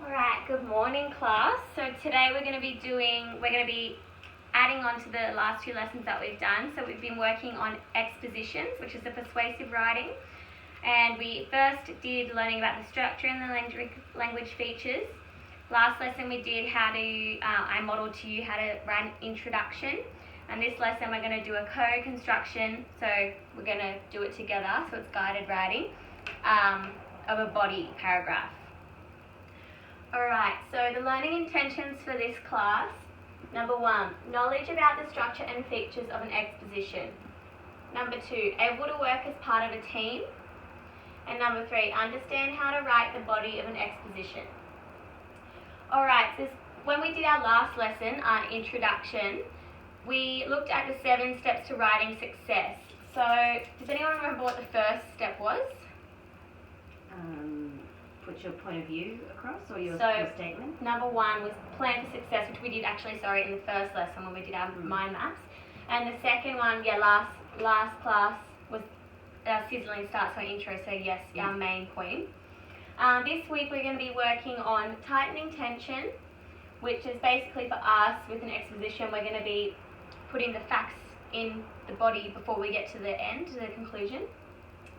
Alright, good morning class. So today we're going to be adding on to the last two lessons that we've done. So we've been working on expositions, which is the persuasive writing. And we first did learning about the structure and the language features. Last lesson we did I modeled to you how to write an introduction. And this lesson we're going to do a co-construction, so we're going to do it together, so it's guided writing, of a body paragraph. Alright, so the learning intentions for this class. Number 1, knowledge about the structure and features of an exposition. Number 2, able to work as part of a team. And number 3, understand how to write the body of an exposition. Alright, so when we did our last lesson, our introduction, we looked at the 7 steps to writing success. So, does anyone remember what the first step was? Put your point of view across, or your statement? Number 1 was plan for success, which we did in the first lesson when we did our mind maps. And the second one, last class was our sizzling start, so intro, so yes, our main point. This week we're going to be working on tightening tension, which is basically for us with an exposition, we're going to be putting the facts in the body before we get to the end, to the conclusion.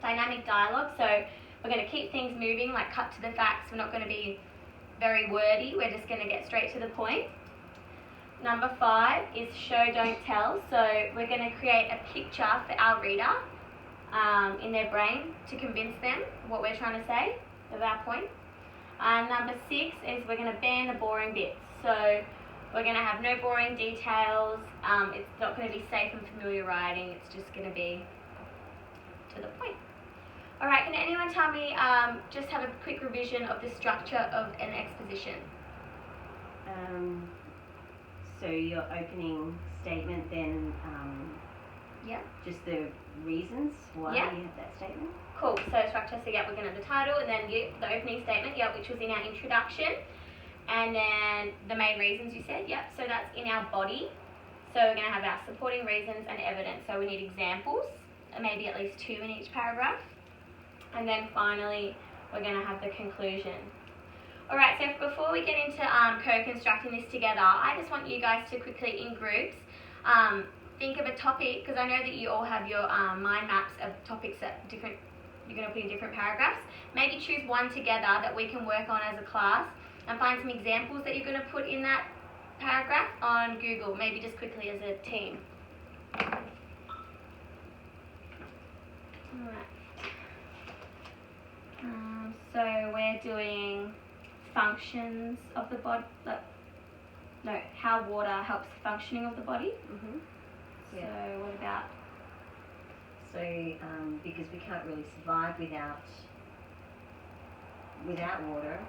Dynamic dialogue, so we're going to keep things moving, like cut to the facts. We're not going to be very wordy. We're just going to get straight to the point. Number 5 is show, don't tell. So we're going to create a picture for our reader in their brain to convince them what we're trying to say of our point. Number 6 is we're going to ban the boring bits. So we're going to have no boring details. It's not going to be safe and familiar writing. It's just going to be to the point. Alright, can anyone tell me, just have a quick revision of the structure of an exposition? So your opening statement, then just the reasons why you have that statement? Cool, so structure, so we're going to have the title and then the opening statement, which was in our introduction. And then the main reasons you said, so that's in our body. So we're going to have our supporting reasons and evidence. So we need examples, maybe at least 2 in each paragraph. And then finally, we're going to have the conclusion. Alright, so before we get into co-constructing this together, I just want you guys to quickly, in groups, think of a topic, because I know that you all have your mind maps of topics that you're going to put in different paragraphs. Maybe choose one together that we can work on as a class and find some examples that you're going to put in that paragraph on Google, maybe just quickly as a team. Alright. So we're doing functions of the body, how water helps the functioning of the body. Mm-hmm. So what about? So because we can't really survive without water.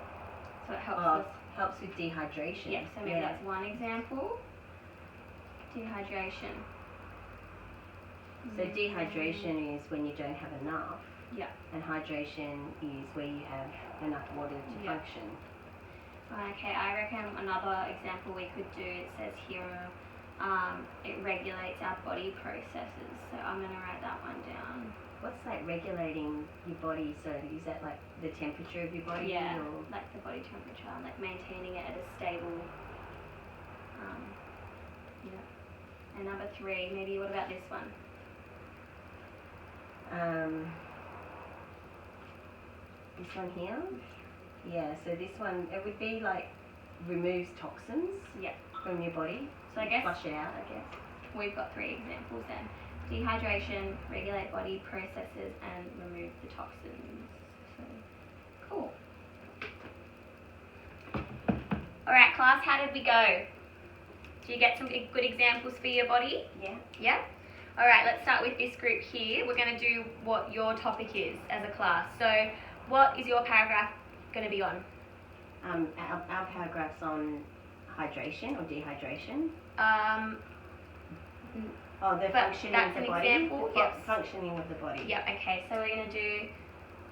So it helps helps with dehydration. Yeah, so maybe that's one example. Dehydration. So dehydration is when you don't have enough. Yeah. And hydration is where you have enough water to function. Okay, I reckon another example we could do, it says here, it regulates our body processes. So I'm going to write that one down. What's like regulating your body? So is that like the temperature of your body? Yeah, or? like the body temperature, like maintaining it at a stable, And number 3, maybe what about this one? This one here? Yeah, so this one, it would be like removes toxins from your body. So I guess flush it out, I guess. We've got 3 examples then. Dehydration, regulate body processes, and remove the toxins. So, cool. Alright class, how did we go? Do you get some good examples for your body? Yeah. Yeah? Alright, let's start with this group here. We're going to do what your topic is as a class. So, what is your paragraph going to be on? Our paragraph's on hydration or dehydration. The functioning of the body. Example. Yes. Functioning of the body. Yep, okay, so we're going to do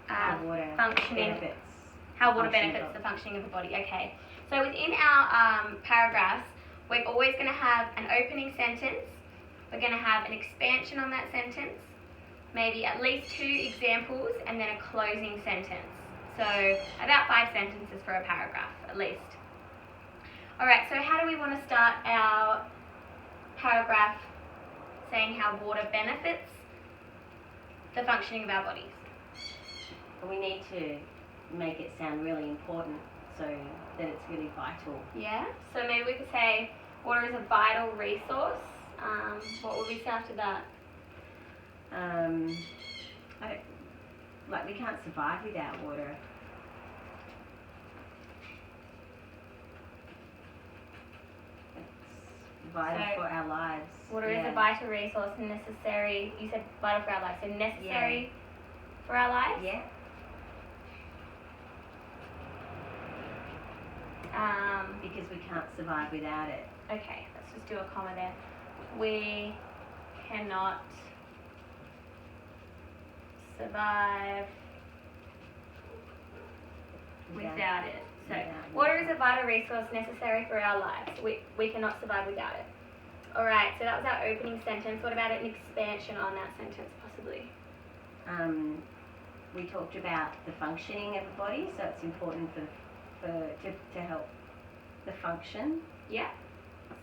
how water benefits. How water benefits the functioning of the body, okay. So within our paragraphs, we're always going to have an opening sentence. We're going to have an expansion on that sentence, maybe at least 2 examples, and then a closing sentence. So about 5 sentences for a paragraph, at least. Alright, so how do we want to start our paragraph saying how water benefits the functioning of our bodies? We need to make it sound really important so that it's really vital. Yeah, so maybe we could say water is a vital resource. What would we say after that? We can't survive without water. It's vital for our lives. Water is a vital resource, necessary. You said vital for our lives, so necessary for our lives? Yeah. Because we can't survive without it. Okay, let's just do a comma there. We cannot survive without it. So, water is a vital resource necessary for our lives. We cannot survive without it. Alright, so that was our opening sentence. What about an expansion on that sentence, possibly? We talked about the functioning of the body, so it's important to help the function. Yeah.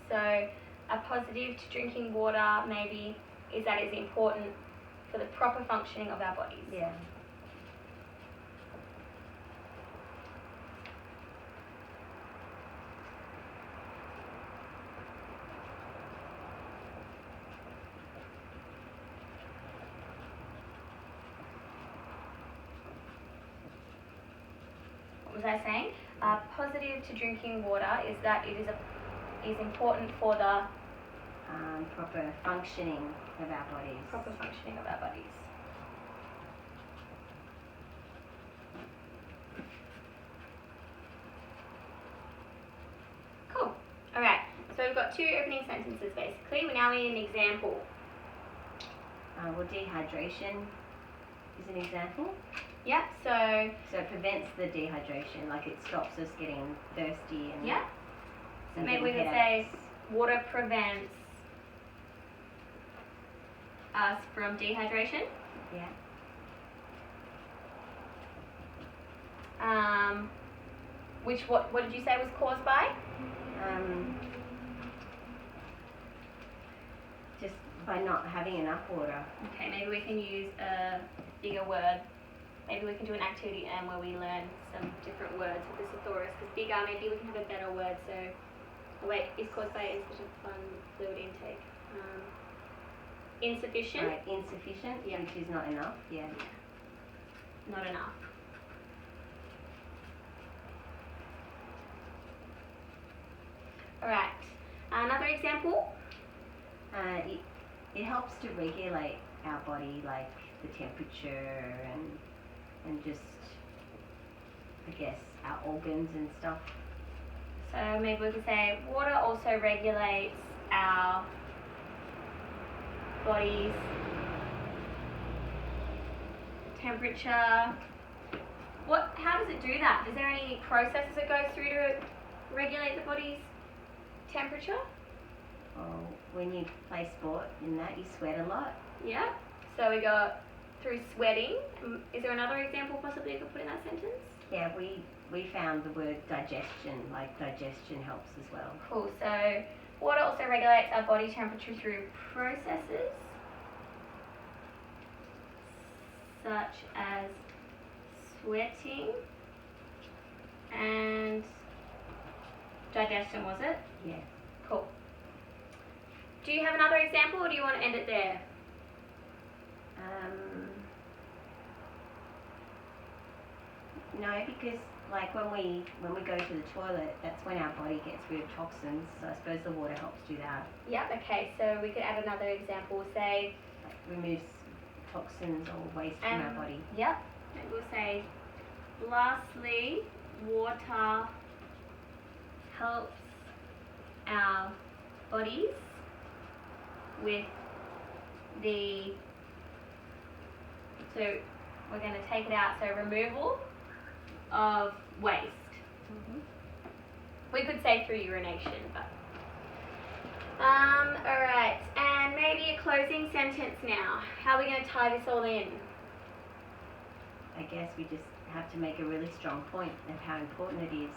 So, a positive to drinking water maybe is that it's important for the proper functioning of our bodies. Yeah. What was I saying? Positive to drinking water is that it is important for the proper functioning of our bodies. Proper functioning of our bodies. Cool. Alright, so we've got 2 opening sentences basically. We now need an example. Dehydration is an example. Yeah, so it prevents the dehydration, like it stops us getting thirsty and yeah. So maybe we could say water prevents us from dehydration. Yeah. What did you say was caused by? Just by not having enough water. Okay, maybe we can use a bigger word. Maybe we can do an activity where we learn some different words with the thesaurus, because bigger, maybe we can have a better word. So, is caused by insufficient fluid intake. Insufficient? Right, insufficient, which is not enough, yeah. Not enough. Alright, another example? It helps to regulate our body, like the temperature and just, I guess, our organs and stuff. So maybe we could say water also regulates our body's temperature. How does it do that? Is there any processes it goes through to regulate the body's temperature? Oh, when you play sport in that, you sweat a lot. Yeah. So we got through sweating. Is there another example possibly you could put in that sentence? Yeah, we found the word digestion, like digestion helps as well. Cool. So water also regulates our body temperature through processes such as sweating and digestion, was it? Yeah. Cool. Do you have another example, or do you want to end it there? No, because like when we go to the toilet, that's when our body gets rid of toxins. So I suppose the water helps do that. Yep. Okay. So we could add another example. Say removes toxins or waste from our body. Yep. And we'll say, lastly, water helps our bodies with the. So we're going to take it out. So removal of waste. Mm-hmm. We could say through urination, but alright, and maybe a closing sentence now. How are we going to tie this all in? I guess we just have to make a really strong point of how important it is.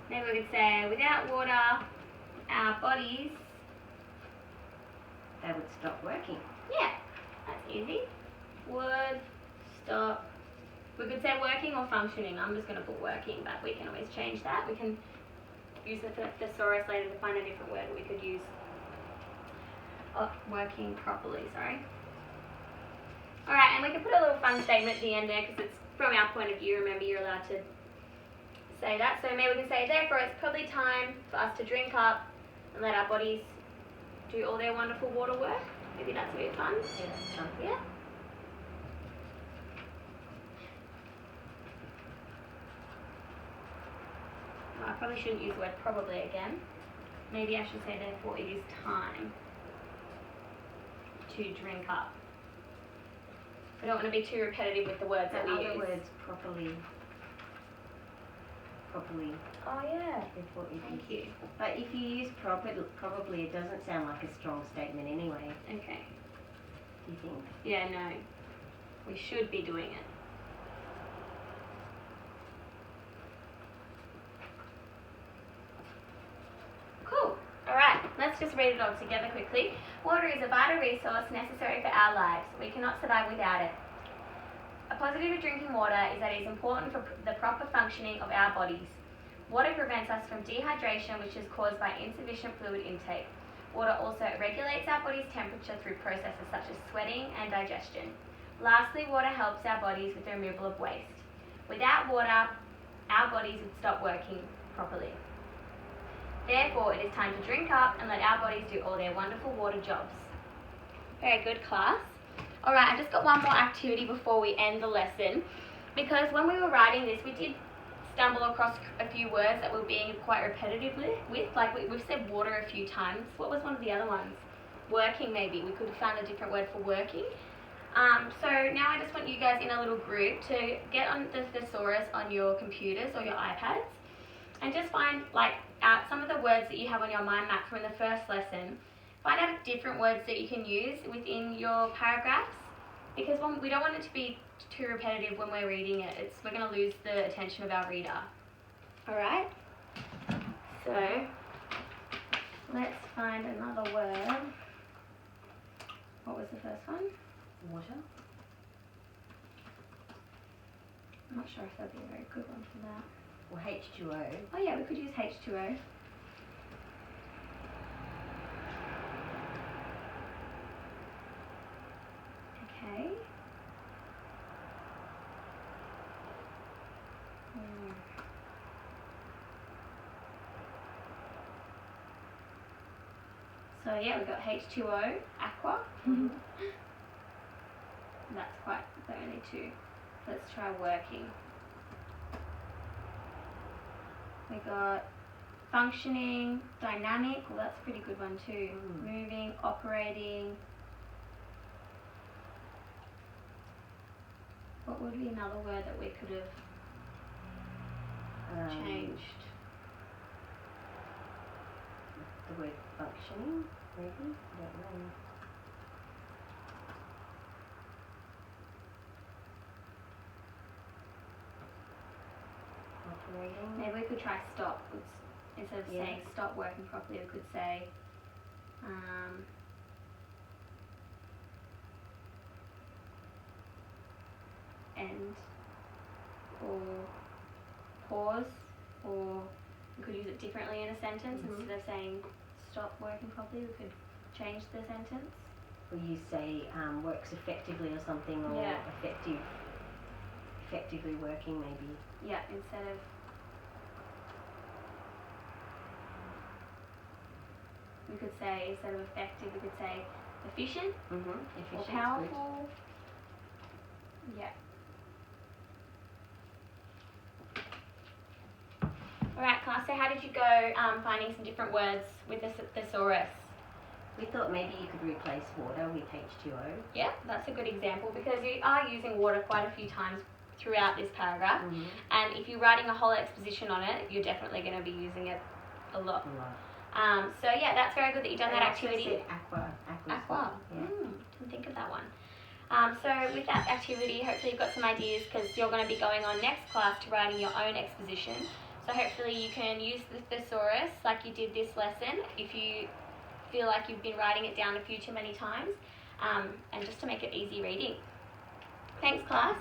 Maybe we could say, without water, our bodies... They would stop working. Yeah, that's easy. Would stop... We could say working or functioning. I'm just going to put working, but we can always change that. We can use the thesaurus later to find a different word we could use. Oh, working properly, sorry. Alright, and we can put a little fun statement at the end there because it's from our point of view. Remember, you're allowed to say that. So maybe we can say, therefore, it's probably time for us to drink up and let our bodies do all their wonderful water work. Maybe that's a bit fun. Yeah, that's fun. Yeah. I probably shouldn't use the word probably again. Maybe I should say therefore it is time to drink up. I don't want to be too repetitive with the words that we use. Other words properly. Oh yeah. Thank you. But if you use probably, it doesn't sound like a strong statement anyway. Okay. Do you think? Yeah, no. We should be doing it. Cool. Alright, let's just read it all together quickly. Water is a vital resource necessary for our lives. We cannot survive without it. A positive of drinking water is that it is important for the proper functioning of our bodies. Water prevents us from dehydration, which is caused by insufficient fluid intake. Water also regulates our body's temperature through processes such as sweating and digestion. Lastly, water helps our bodies with the removal of waste. Without water, our bodies would stop working properly. Therefore, it is time to drink up and let our bodies do all their wonderful water jobs. Very good, class. Alright, I've just got one more activity before we end the lesson, because when we were writing this, we did stumble across a few words that were being quite repetitive with. Like we've said water a few times. What was one of the other ones? Working, maybe. We could have found a different word for working. So now I just want you guys in a little group to get on the thesaurus on your computers or your iPads and just find out some of the words that you have on your mind map from the first lesson. Find out different words that you can use within your paragraphs, because we don't want it to be too repetitive when we're reading it. We're going to lose the attention of our reader. Alright? So, let's find another word. What was the first one? Water. I'm not sure if that'd be a very good one for that. Or H2O. Oh yeah, we could use H2O. Okay. So yeah, we've got H2O, aqua. Mm-hmm. That's quite the only two. Let's try working. We got functioning, dynamic. Well, that's a pretty good one too. Moving, operating. What would be another word that we could have changed? The word functioning, maybe? I don't know. Operating. Maybe we could try stop. Instead of saying stop working properly, we could say end, or pause, or we could use it differently in a sentence. Instead of saying stop working properly, we could change the sentence. Or you say works effectively or something, or effectively working maybe. Yeah, instead of we could say, instead of effective, we could say efficient, Efficient, or powerful. Yeah. Alright class, so how did you go finding some different words with the thesaurus? We thought maybe you could replace water with H2O. Yeah, that's a good example, because you are using water quite a few times throughout this paragraph, and if you're writing a whole exposition on it, you're definitely going to be using it a lot. So yeah, that's very good that you've done that activity. Said aqua. Aqua. Yeah. Didn't think of that one. So with that activity, hopefully you've got some ideas because you're going to be going on next class to writing your own exposition. So hopefully you can use the thesaurus like you did this lesson if you feel like you've been writing it down a few too many times, and just to make it easy reading. Thanks, class.